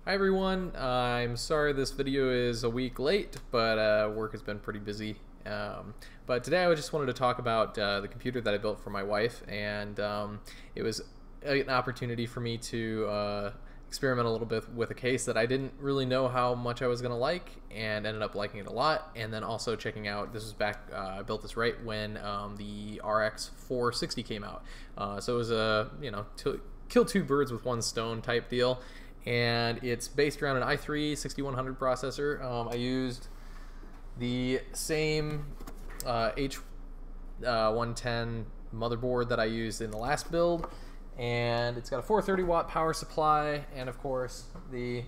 Hi everyone, I'm sorry this video is a week late, but work has been pretty busy. But today I just wanted to talk about the computer that I built for my wife, and it was an opportunity for me to experiment a little bit with a case that I didn't really know how much I was going to like, and ended up liking it a lot. And then also checking out, this was back, I built this right when the RX 460 came out. So it was a, kill two birds with one stone type deal. And it's based around an i3 6100 processor. I used the same H110 motherboard that I used in the last build, and it's got a 430 watt power supply, and of course the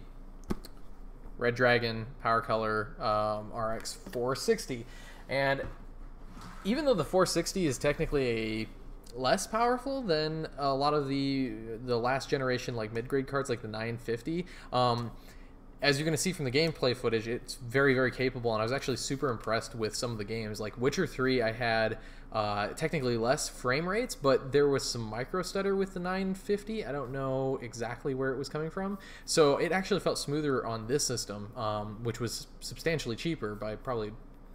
Radeon PowerColor RX 460. And even though the 460 is technically less powerful than a lot of the last generation like mid-grade cards like the 950, as you're going to see from the gameplay footage, it's very, very capable, and I was actually super impressed with some of the games. Like Witcher 3, I had technically less frame rates, but there was some micro stutter with the 950. I don't know exactly where it was coming from, so it actually felt smoother on this system, which was substantially cheaper by probably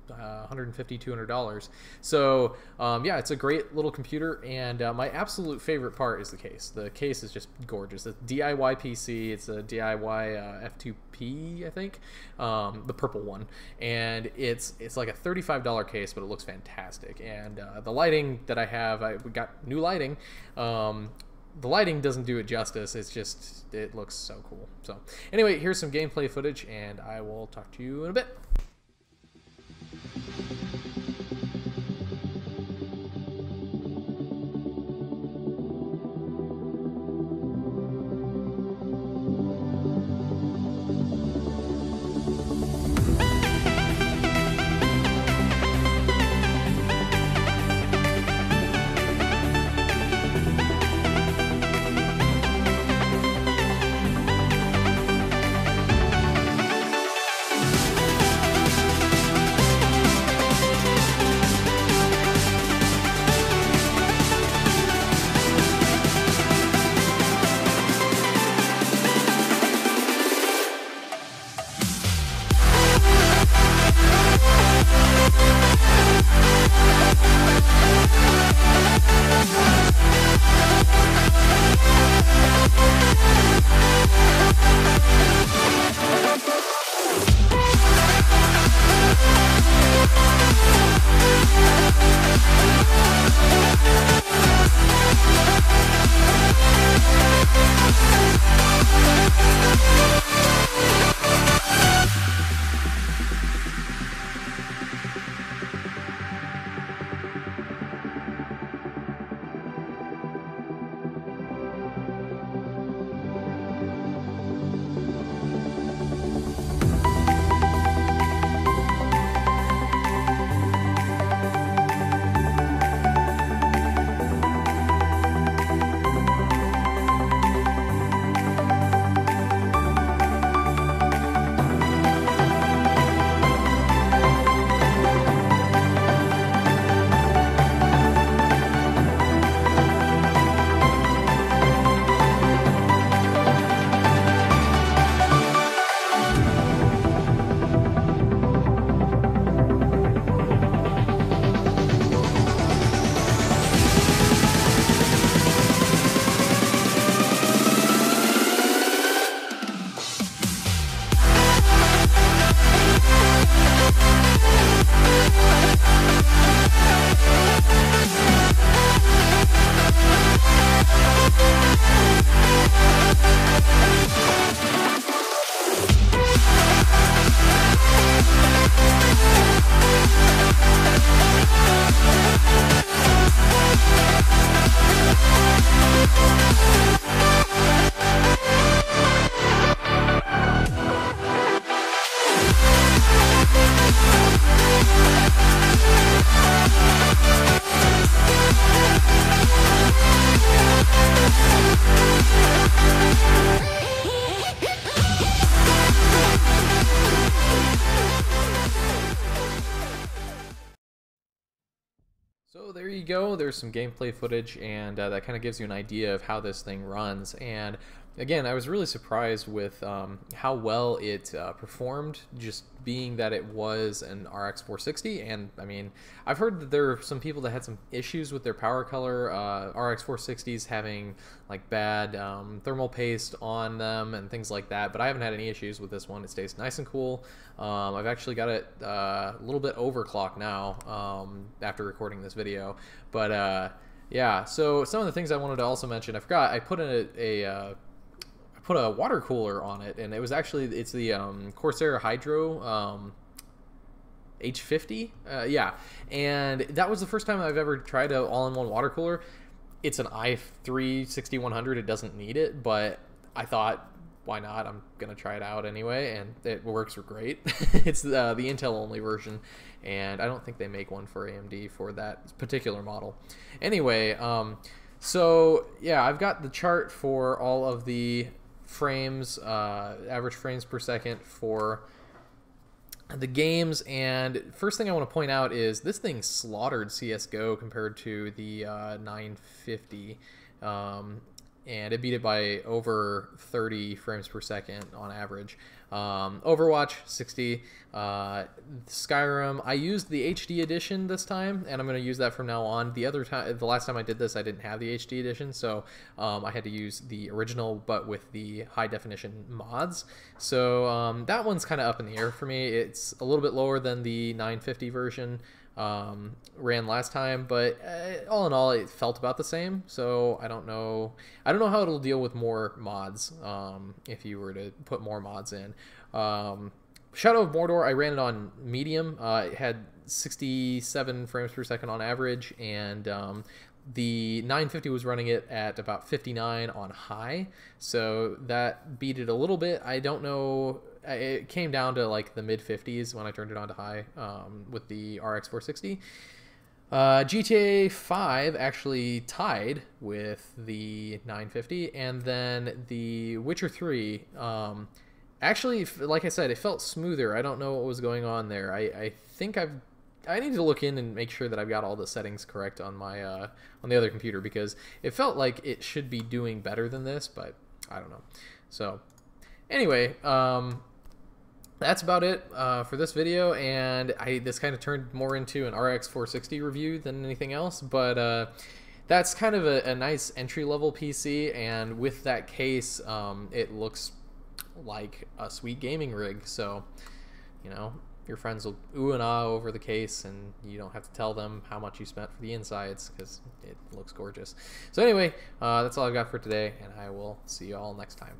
$150, $200. So yeah, it's a great little computer, and my absolute favorite part is the case. The case is just gorgeous. It's DIYPC. It's a DIY F2P, I think, the purple one, and it's like a $35 case, but it looks fantastic. And the lighting that I have, we got new lighting. The lighting doesn't do it justice. It looks so cool. So anyway, here's some gameplay footage, and I will talk to you in a bit. So there you go, there's some gameplay footage, and that kind of gives you an idea of how this thing runs. And again, I was really surprised with how well it performed, just being that it was an RX 460. And I mean, I've heard that there are some people that had some issues with their PowerColor RX 460s having like bad thermal paste on them and things like that, but I haven't had any issues with this one. It stays nice and cool. I've actually got it a little bit overclocked now after recording this video, but yeah, so some of the things I wanted to also mention, I forgot, I put I put a water cooler on it, and it was actually, it's the CORSAIR Hydro H50, yeah, and that was the first time I've ever tried an all-in-one water cooler. It's an i3 6100, it doesn't need it, but I thought, why not? I'm gonna try it out anyway, and it works great. It's the Intel only version, and I don't think they make one for AMD for that particular model. Anyway, so yeah, I've got the chart for all of the frames, average frames per second for the games, and first thing I want to point out is this thing slaughtered CSGO compared to the 950, and it beat it by over 30 frames per second on average. Overwatch 60, Skyrim, I used the HD edition this time, and I'm going to use that from now on. The last time I did this, I didn't have the HD edition, so I had to use the original, but with the high definition mods. So that one's kind of up in the air for me. It's a little bit lower than the 950 version ran last time, but all in all, it felt about the same. So I don't know how it'll deal with more mods, if you were to put more mods in. Shadow of Mordor, I ran it on medium. It had 67 frames per second on average, and the 950 was running it at about 59 on high, so that beat it a little bit. I don't know, it came down to like the mid 50s when I turned it on to high with the RX 460. GTA 5 actually tied with the 950, and then the Witcher 3 actually, like I said, it felt smoother. I don't know what was going on there. I think I need to look in and make sure that I've got all the settings correct on my on the other computer, because it felt like it should be doing better than this, but I don't know. So anyway, that's about it for this video, and this kind of turned more into an RX 460 review than anything else, but that's kind of a nice entry-level PC, and with that case, it looks like a sweet gaming rig. So, you know, your friends will ooh and ah over the case, and you don't have to tell them how much you spent for the insides, because it looks gorgeous. So anyway, that's all I've got for today, and I will see you all next time.